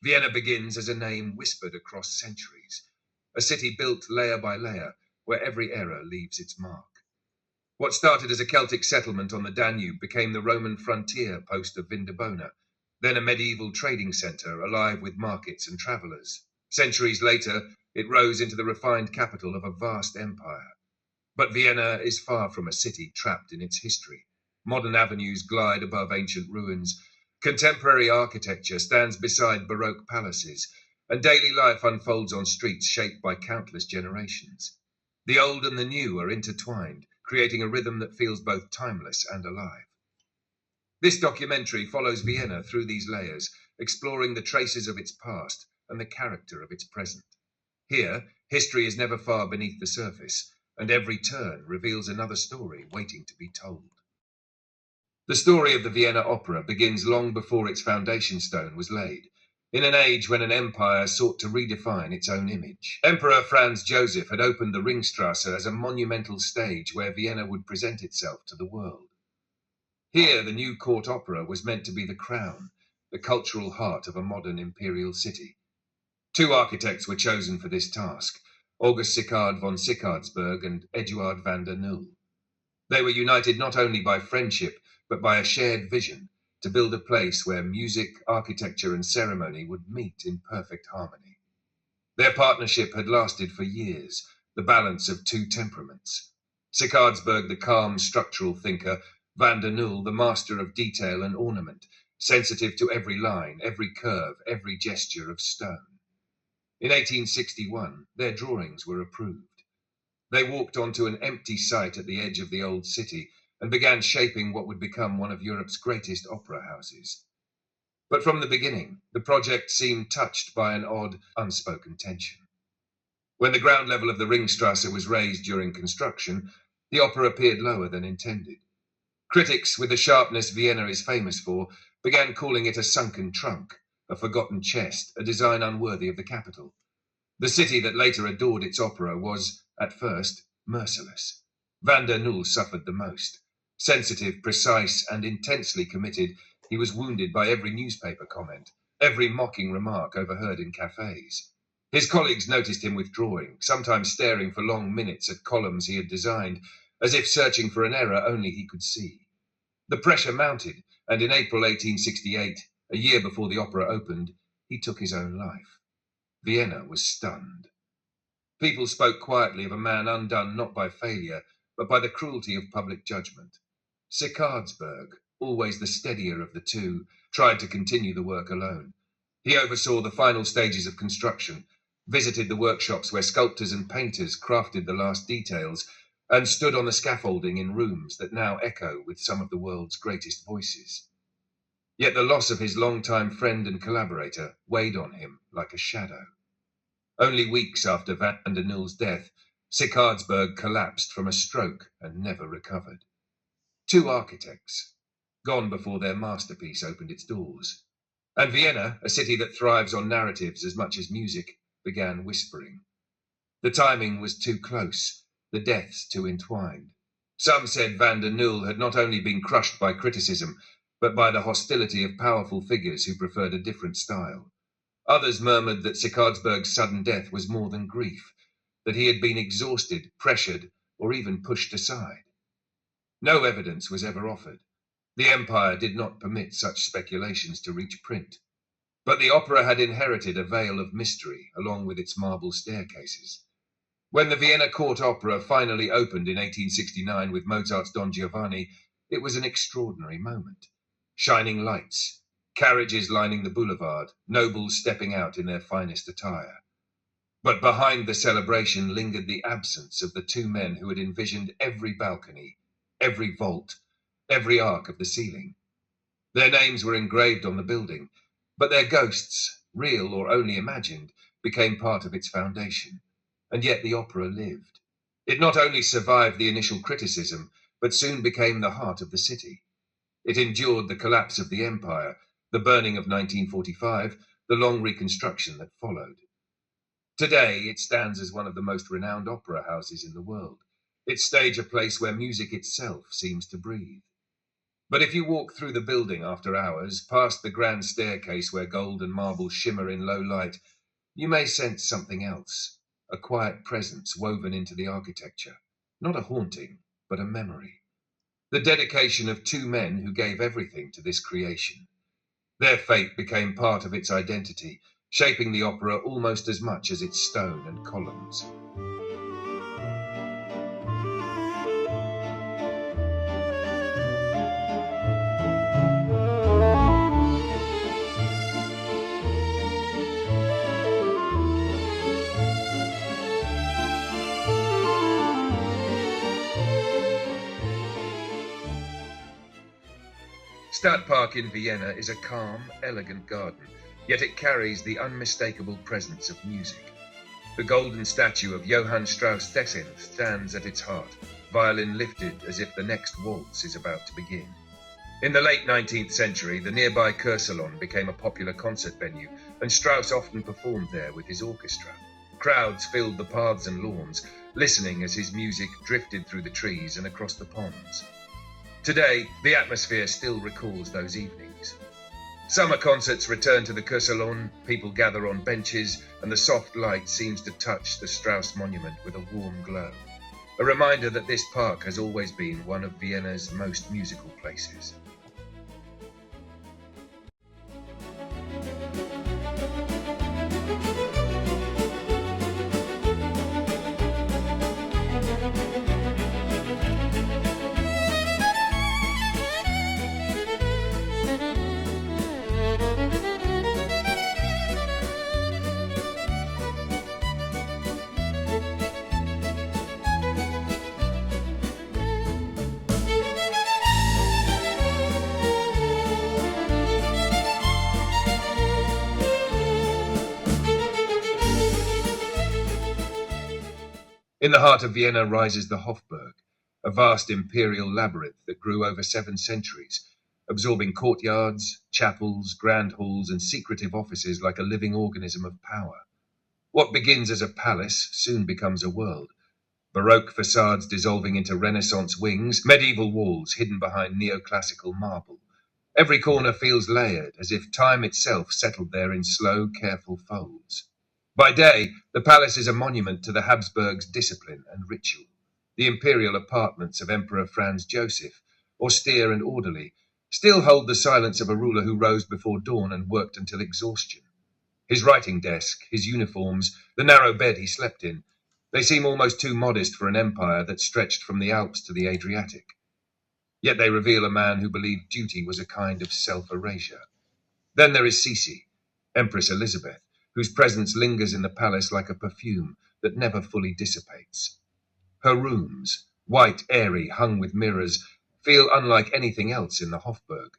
Vienna begins as a name whispered across centuries, a city built layer by layer, where every era leaves its mark. What started as a Celtic settlement on the Danube became the Roman frontier post of Vindobona, then a medieval trading centre alive with markets and travellers. Centuries later, it rose into the refined capital of a vast empire. But Vienna is far from a city trapped in its history. Modern avenues glide above ancient ruins. Contemporary architecture stands beside baroque palaces, and daily life unfolds on streets shaped by countless generations. The old and the new are intertwined, creating a rhythm that feels both timeless and alive. This documentary follows Vienna through these layers, exploring the traces of its past and the character of its present. Here, history is never far beneath the surface, and every turn reveals another story waiting to be told. The story of the Vienna Opera begins long before its foundation stone was laid, in an age when an empire sought to redefine its own image. Emperor Franz Joseph had opened the Ringstrasse as a monumental stage where Vienna would present itself to the world. Here, the new court opera was meant to be the crown, the cultural heart of a modern imperial city. Two architects were chosen for this task, August Sicard von Sickardsberg and Eduard van der Nul. They were united not only by friendship, but by a shared vision to build a place where music, architecture, and ceremony would meet in perfect harmony. Their partnership had lasted for years, the balance of two temperaments. Sickardsberg, the calm, structural thinker, van der Nul, the master of detail and ornament, sensitive to every line, every curve, every gesture of stone. In 1861, their drawings were approved. They walked onto an empty site at the edge of the old city and began shaping what would become one of Europe's greatest opera houses. But from the beginning, the project seemed touched by an odd, unspoken tension. When the ground level of the Ringstrasse was raised during construction, the opera appeared lower than intended. Critics, with the sharpness Vienna is famous for, began calling it a sunken trunk, a forgotten chest, a design unworthy of the capital. The city that later adored its opera was, at first, merciless. Van der Nul suffered the most. Sensitive, precise, and intensely committed, he was wounded by every newspaper comment, every mocking remark overheard in cafes. His colleagues noticed him withdrawing, sometimes staring for long minutes at columns he had designed, as if searching for an error only he could see. The pressure mounted, and in April 1868, a year before the opera opened, he took his own life. Vienna was stunned. People spoke quietly of a man undone not by failure, but by the cruelty of public judgment. Sickardsberg, always the steadier of the two, tried to continue the work alone. He oversaw the final stages of construction, visited the workshops where sculptors and painters crafted the last details, and stood on the scaffolding in rooms that now echo with some of the world's greatest voices. Yet the loss of his longtime friend and collaborator weighed on him like a shadow. Only weeks after van der Nul's death, Sickardsberg collapsed from a stroke and never recovered. Two architects, gone before their masterpiece opened its doors. And Vienna, a city that thrives on narratives as much as music, began whispering. The timing was too close, the deaths too entwined. Some said van der Nul had not only been crushed by criticism, but by the hostility of powerful figures who preferred a different style. Others murmured that Sickardsberg's sudden death was more than grief, that he had been exhausted, pressured, or even pushed aside. No evidence was ever offered. The Empire did not permit such speculations to reach print. But the opera had inherited a veil of mystery along with its marble staircases. When the Vienna Court Opera finally opened in 1869 with Mozart's Don Giovanni, it was an extraordinary moment. Shining lights, carriages lining the boulevard, nobles stepping out in their finest attire. But behind the celebration lingered the absence of the two men who had envisioned every balcony, every vault, every arc of the ceiling. Their names were engraved on the building, but their ghosts, real or only imagined, became part of its foundation. And yet the opera lived. It not only survived the initial criticism, but soon became the heart of the city. It endured the collapse of the empire, the burning of 1945, the long reconstruction that followed. Today, it stands as one of the most renowned opera houses in the world, its stage a place where music itself seems to breathe. But if you walk through the building after hours, past the grand staircase where gold and marble shimmer in low light, you may sense something else, a quiet presence woven into the architecture, not a haunting, but a memory. The dedication of two men who gave everything to this creation. Their fate became part of its identity, shaping the opera almost as much as its stone and columns. Stadtpark in Vienna is a calm, elegant garden, yet it carries the unmistakable presence of music. The golden statue of Johann Strauss stands at its heart, violin lifted as if the next waltz is about to begin. In the late 19th century, the nearby Kursalon became a popular concert venue, and Strauss often performed there with his orchestra. Crowds filled the paths and lawns, listening as his music drifted through the trees and across the ponds. Today, the atmosphere still recalls those evenings. Summer concerts return to the Kursalon, people gather on benches, and the soft light seems to touch the Strauss monument with a warm glow. A reminder that this park has always been one of Vienna's most musical places. In the heart of Vienna rises the Hofburg, a vast imperial labyrinth that grew over 7 centuries, absorbing courtyards, chapels, grand halls, and secretive offices like a living organism of power. What begins as a palace soon becomes a world. Baroque façades dissolving into Renaissance wings, medieval walls hidden behind neoclassical marble. Every corner feels layered, as if time itself settled there in slow, careful folds. By day, the palace is a monument to the Habsburgs' discipline and ritual. The imperial apartments of Emperor Franz Joseph, austere and orderly, still hold the silence of a ruler who rose before dawn and worked until exhaustion. His writing desk, his uniforms, the narrow bed he slept in, they seem almost too modest for an empire that stretched from the Alps to the Adriatic. Yet they reveal a man who believed duty was a kind of self-erasure. Then there is Sisi, Empress Elizabeth, whose presence lingers in the palace like a perfume that never fully dissipates. Her rooms, white, airy, hung with mirrors, feel unlike anything else in the Hofburg.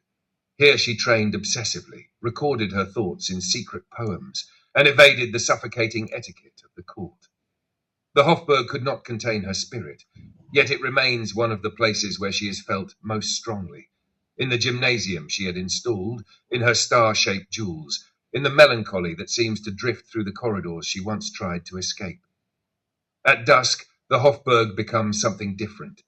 Here she trained obsessively, recorded her thoughts in secret poems, and evaded the suffocating etiquette of the court. The Hofburg could not contain her spirit, yet it remains one of the places where she is felt most strongly. In the gymnasium she had installed, in her star-shaped jewels, in the melancholy that seems to drift through the corridors she once tried to escape. At dusk, the Hofburg becomes something different.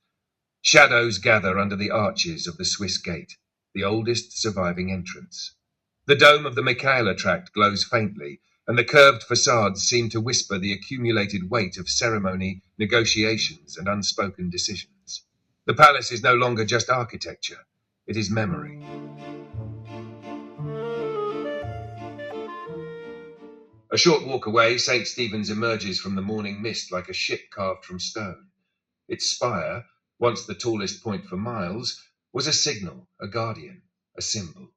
Shadows gather under the arches of the Swiss gate, the oldest surviving entrance. The dome of the Michaela tract glows faintly, and the curved facades seem to whisper the accumulated weight of ceremony, negotiations, and unspoken decisions. The palace is no longer just architecture, it is memory. A short walk away, St. Stephen's emerges from the morning mist like a ship carved from stone. Its spire, once the tallest point for miles, was a signal, a guardian, a symbol.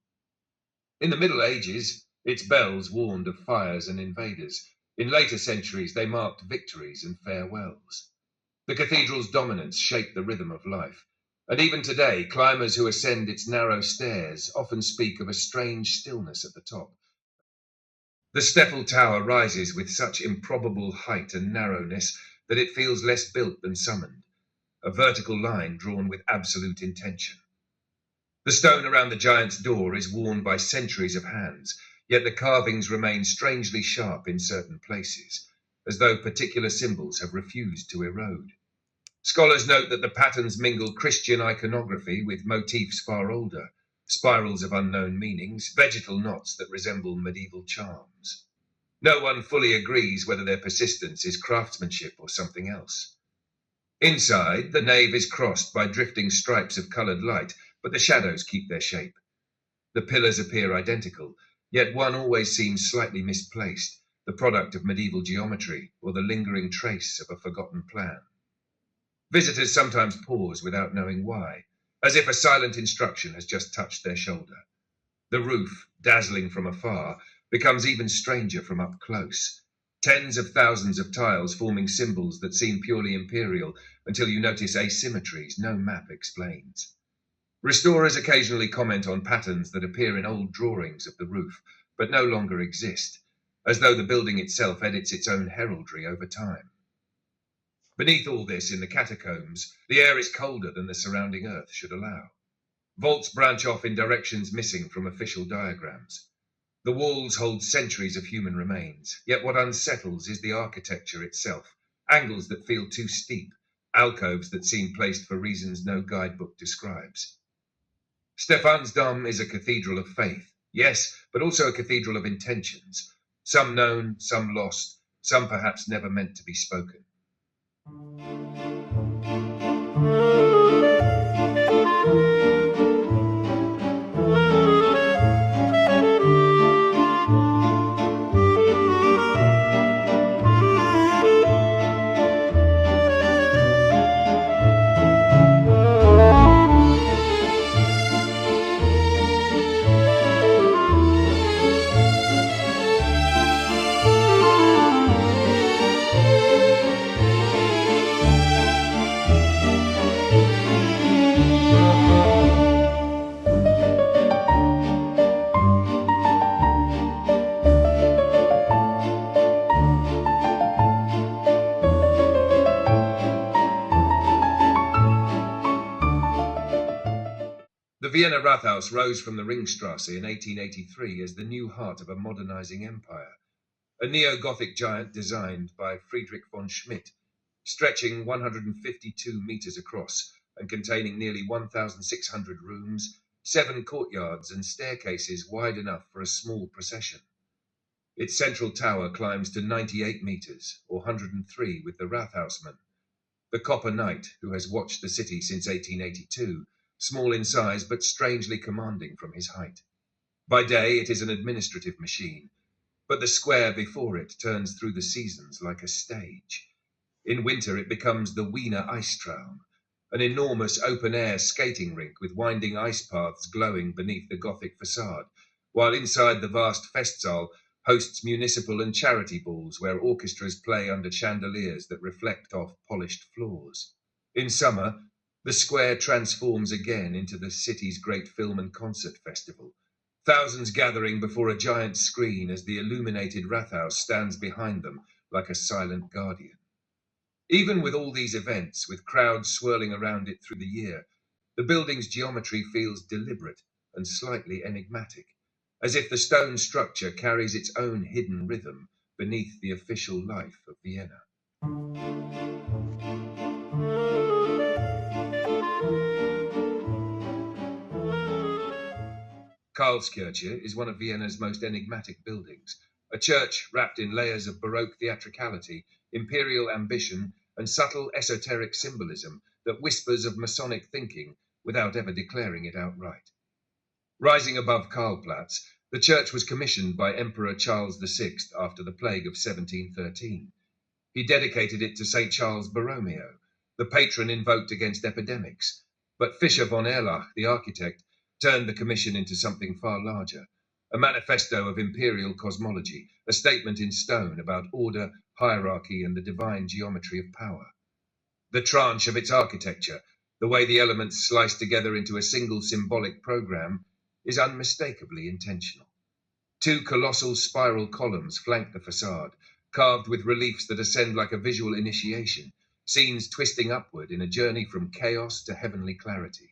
In the Middle Ages, its bells warned of fires and invaders. In later centuries, they marked victories and farewells. The cathedral's dominance shaped the rhythm of life, and even today, climbers who ascend its narrow stairs often speak of a strange stillness at the top. The Steffel Tower rises with such improbable height and narrowness that it feels less built than summoned, a vertical line drawn with absolute intention. The stone around the giant's door is worn by centuries of hands, yet the carvings remain strangely sharp in certain places, as though particular symbols have refused to erode. Scholars note that the patterns mingle Christian iconography with motifs far older, spirals of unknown meanings, vegetal knots that resemble medieval charms. No one fully agrees whether their persistence is craftsmanship or something else. Inside, the nave is crossed by drifting stripes of coloured light, but the shadows keep their shape. The pillars appear identical, yet one always seems slightly misplaced, the product of medieval geometry or the lingering trace of a forgotten plan. Visitors sometimes pause without knowing why, as if a silent instruction has just touched their shoulder. The roof, dazzling from afar, becomes even stranger from up close. Tens of thousands of tiles forming symbols that seem purely imperial until you notice asymmetries no map explains. Restorers occasionally comment on patterns that appear in old drawings of the roof, but no longer exist, as though the building itself edits its own heraldry over time. Beneath all this, in the catacombs, the air is colder than the surrounding earth should allow. Vaults branch off in directions missing from official diagrams. The walls hold centuries of human remains, yet what unsettles is the architecture itself, angles that feel too steep, alcoves that seem placed for reasons no guidebook describes. Stephansdom is a cathedral of faith, yes, but also a cathedral of intentions, some known, some lost, some perhaps never meant to be spoken. The Vienna Rathaus rose from the Ringstrasse in 1883 as the new heart of a modernizing empire, a neo-Gothic giant designed by Friedrich von Schmidt, stretching 152 meters across and containing nearly 1,600 rooms, 7 courtyards and staircases wide enough for a small procession. Its central tower climbs to 98 meters, or 103 with the Rathausmann, the copper knight who has watched the city since 1882, small in size but strangely commanding from his height. By day it is an administrative machine, but the square before it turns through the seasons like a stage. In winter it becomes the Wiener Eistraum, an enormous open-air skating rink with winding ice paths glowing beneath the Gothic facade, while inside the vast Festsaal hosts municipal and charity balls where orchestras play under chandeliers that reflect off polished floors. In summer, the square transforms again into the city's great film and concert festival, thousands gathering before a giant screen as the illuminated Rathaus stands behind them like a silent guardian. Even with all these events, with crowds swirling around it through the year, the building's geometry feels deliberate and slightly enigmatic, as if the stone structure carries its own hidden rhythm beneath the official life of Vienna. Karlskirche is one of Vienna's most enigmatic buildings, a church wrapped in layers of Baroque theatricality, imperial ambition, and subtle esoteric symbolism that whispers of Masonic thinking without ever declaring it outright. Rising above Karlplatz, the church was commissioned by Emperor Charles VI after the plague of 1713. He dedicated it to St. Charles Borromeo, the patron invoked against epidemics, but Fischer von Erlach, the architect, turned the commission into something far larger, a manifesto of imperial cosmology, a statement in stone about order, hierarchy, and the divine geometry of power. The tranche of its architecture, the way the elements slice together into a single symbolic program, is unmistakably intentional. 2 colossal spiral columns flank the facade, carved with reliefs that ascend like a visual initiation, scenes twisting upward in a journey from chaos to heavenly clarity.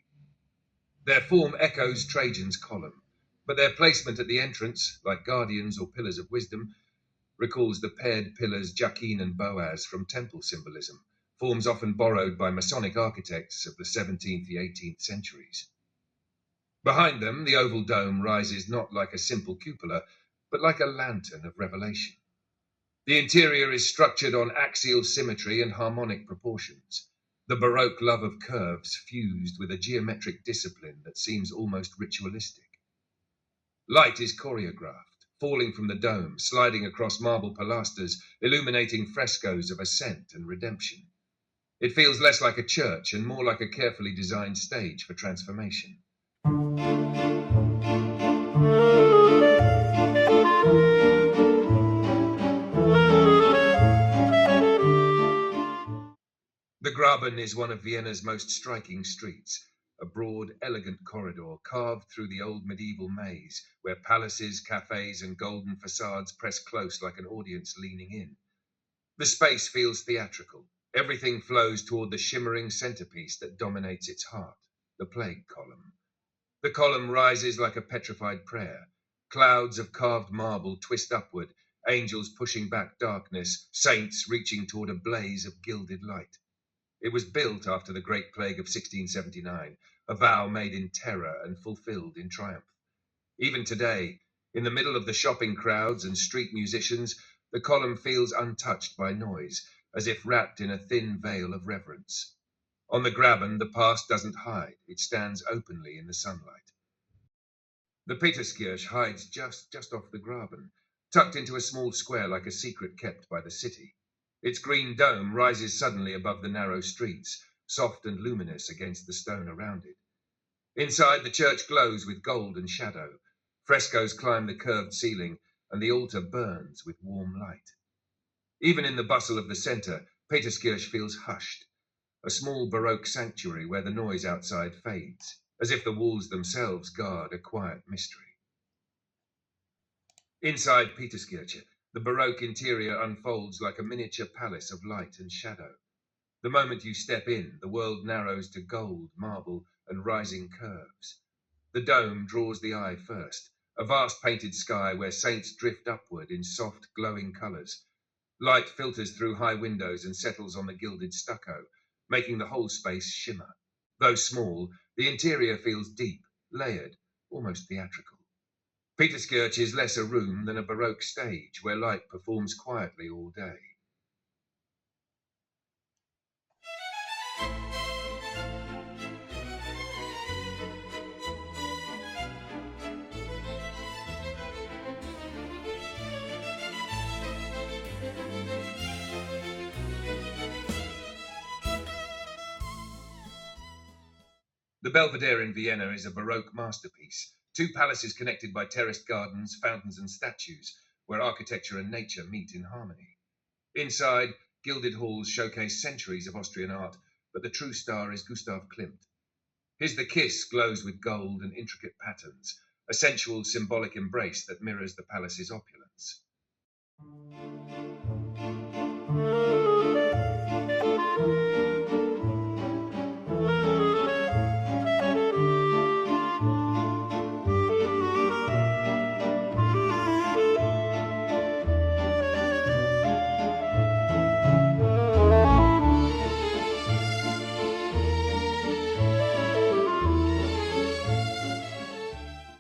Their form echoes Trajan's column, but their placement at the entrance, like guardians or pillars of wisdom, recalls the paired pillars Jachin and Boaz from temple symbolism, forms often borrowed by Masonic architects of the 17th and 18th centuries. Behind them, the oval dome rises not like a simple cupola, but like a lantern of revelation. The interior is structured on axial symmetry and harmonic proportions, the Baroque love of curves fused with a geometric discipline that seems almost ritualistic. Light is choreographed, falling from the dome, sliding across marble pilasters, illuminating frescoes of ascent and redemption. It feels less like a church and more like a carefully designed stage for transformation. The Graben is one of Vienna's most striking streets, a broad, elegant corridor carved through the old medieval maze, where palaces, cafes, and golden facades press close like an audience leaning in. The space feels theatrical. Everything flows toward the shimmering centerpiece that dominates its heart, the plague column. The column rises like a petrified prayer. Clouds of carved marble twist upward, angels pushing back darkness, saints reaching toward a blaze of gilded light. It was built after the Great Plague of 1679, a vow made in terror and fulfilled in triumph. Even today, in the middle of the shopping crowds and street musicians, the column feels untouched by noise, as if wrapped in a thin veil of reverence. On the Graben, the past doesn't hide, it stands openly in the sunlight. The Peterskirche hides just off the Graben, tucked into a small square like a secret kept by the city. Its green dome rises suddenly above the narrow streets, soft and luminous against the stone around it. Inside, the church glows with gold and shadow. Frescoes climb the curved ceiling, and the altar burns with warm light. Even in the bustle of the centre, Peterskirche feels hushed, a small Baroque sanctuary where the noise outside fades, as if the walls themselves guard a quiet mystery. Inside Peterskirche, the Baroque interior unfolds like a miniature palace of light and shadow. The moment you step in, the world narrows to gold, marble, and rising curves. The dome draws the eye first, a vast painted sky where saints drift upward in soft, glowing colours. Light filters through high windows and settles on the gilded stucco, making the whole space shimmer. Though small, the interior feels deep, layered, almost theatrical. Peterskirche is less a room than a Baroque stage where light performs quietly all day. The Belvedere in Vienna is a Baroque masterpiece. Two palaces connected by terraced gardens, fountains, and statues, where architecture and nature meet in harmony. Inside, gilded halls showcase centuries of Austrian art, but the true star is Gustav Klimt. His The Kiss glows with gold and intricate patterns, a sensual, symbolic embrace that mirrors the palace's opulence.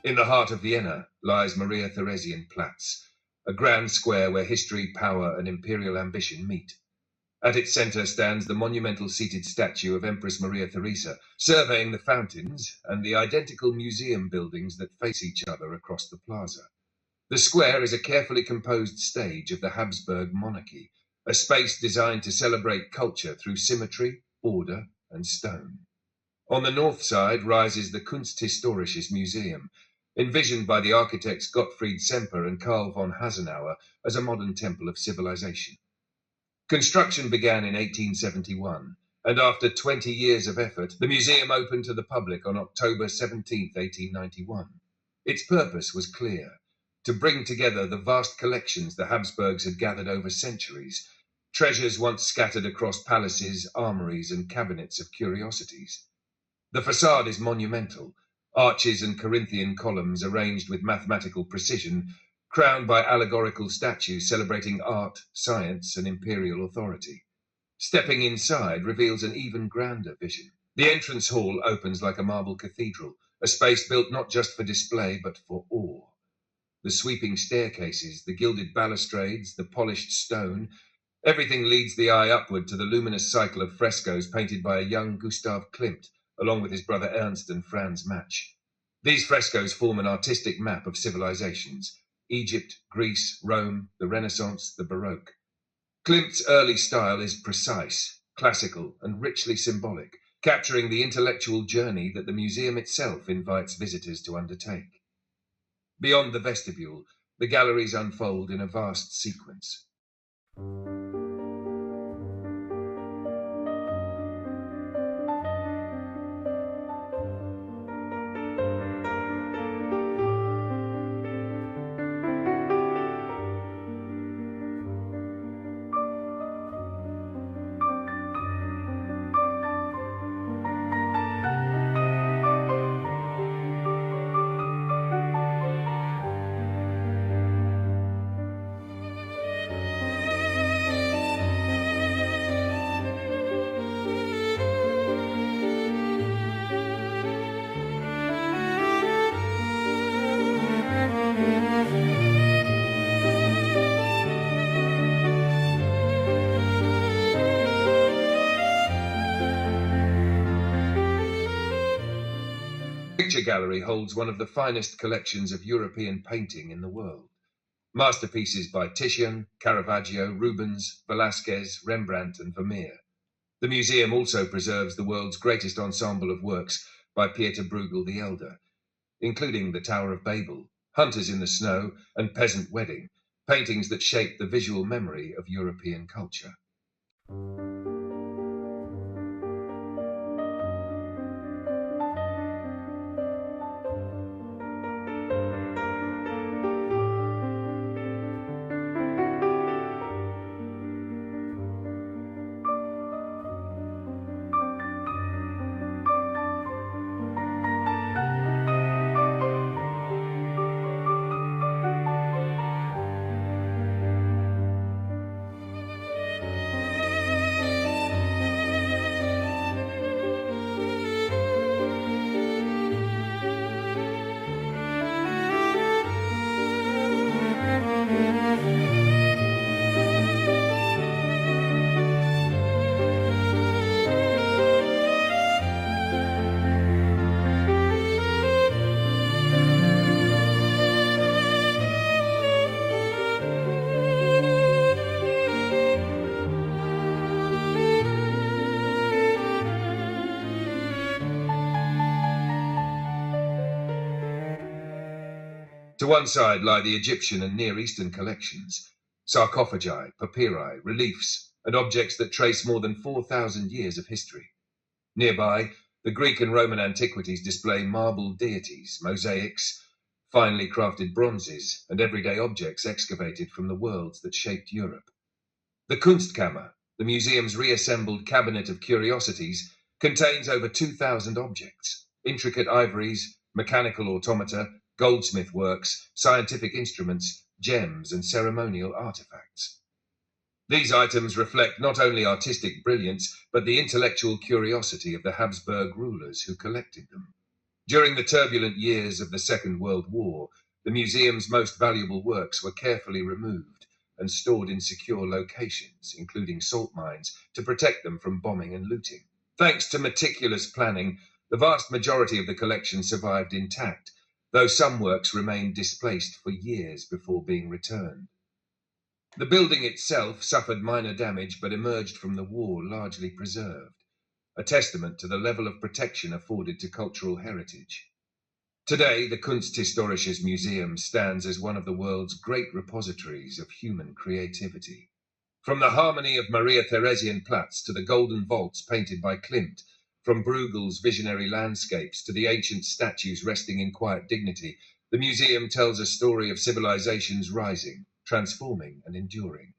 In the heart of Vienna lies Maria Theresienplatz, a grand square where history, power, and imperial ambition meet. At its centre stands the monumental seated statue of Empress Maria Theresa, surveying the fountains and the identical museum buildings that face each other across the plaza. The square is a carefully composed stage of the Habsburg monarchy, a space designed to celebrate culture through symmetry, order, and stone. On the north side rises the Kunsthistorisches Museum, envisioned by the architects Gottfried Semper and Karl von Hasenauer as a modern temple of civilization. Construction began in 1871, and after 20 years of effort, the museum opened to the public on October 17, 1891. Its purpose was clear: to bring together the vast collections the Habsburgs had gathered over centuries, treasures once scattered across palaces, armories, and cabinets of curiosities. The facade is monumental, arches and Corinthian columns arranged with mathematical precision, crowned by allegorical statues celebrating art, science, and imperial authority. Stepping inside reveals an even grander vision. The entrance hall opens like a marble cathedral, a space built not just for display but for awe. The sweeping staircases, the gilded balustrades, the polished stone, everything leads the eye upward to the luminous cycle of frescoes painted by a young Gustav Klimt, along with his brother Ernst and Franz Match. These frescoes form an artistic map of civilizations: Egypt, Greece, Rome, the Renaissance, the Baroque. Klimt's early style is precise, classical, and richly symbolic, capturing the intellectual journey that the museum itself invites visitors to undertake. Beyond the vestibule, the galleries unfold in a vast sequence. The Picture Gallery holds one of the finest collections of European painting in the world. Masterpieces by Titian, Caravaggio, Rubens, Velázquez, Rembrandt, and Vermeer. The museum also preserves the world's greatest ensemble of works by Pieter Bruegel the Elder, including The Tower of Babel, Hunters in the Snow, and Peasant Wedding, paintings that shaped the visual memory of European culture. To one side lie the Egyptian and Near Eastern collections, sarcophagi, papyri, reliefs, and objects that trace more than 4,000 years of history. Nearby, the Greek and Roman antiquities display marble deities, mosaics, finely crafted bronzes, and everyday objects excavated from the worlds that shaped Europe. The Kunstkammer, the museum's reassembled cabinet of curiosities, contains over 2,000 objects: intricate ivories, mechanical automata, goldsmith works, scientific instruments, gems, and ceremonial artifacts. These items reflect not only artistic brilliance, but the intellectual curiosity of the Habsburg rulers who collected them. During the turbulent years of the Second World War, the museum's most valuable works were carefully removed and stored in secure locations, including salt mines, to protect them from bombing and looting. Thanks to meticulous planning, the vast majority of the collection survived intact, though some works remained displaced for years before being returned. The building itself suffered minor damage but emerged from the war largely preserved, a testament to the level of protection afforded to cultural heritage. Today, the Kunsthistorisches Museum stands as one of the world's great repositories of human creativity. From the harmony of Maria Theresienplatz to the golden vaults painted by Klimt, from Bruegel's visionary landscapes to the ancient statues resting in quiet dignity, the museum tells a story of civilizations rising, transforming, and enduring.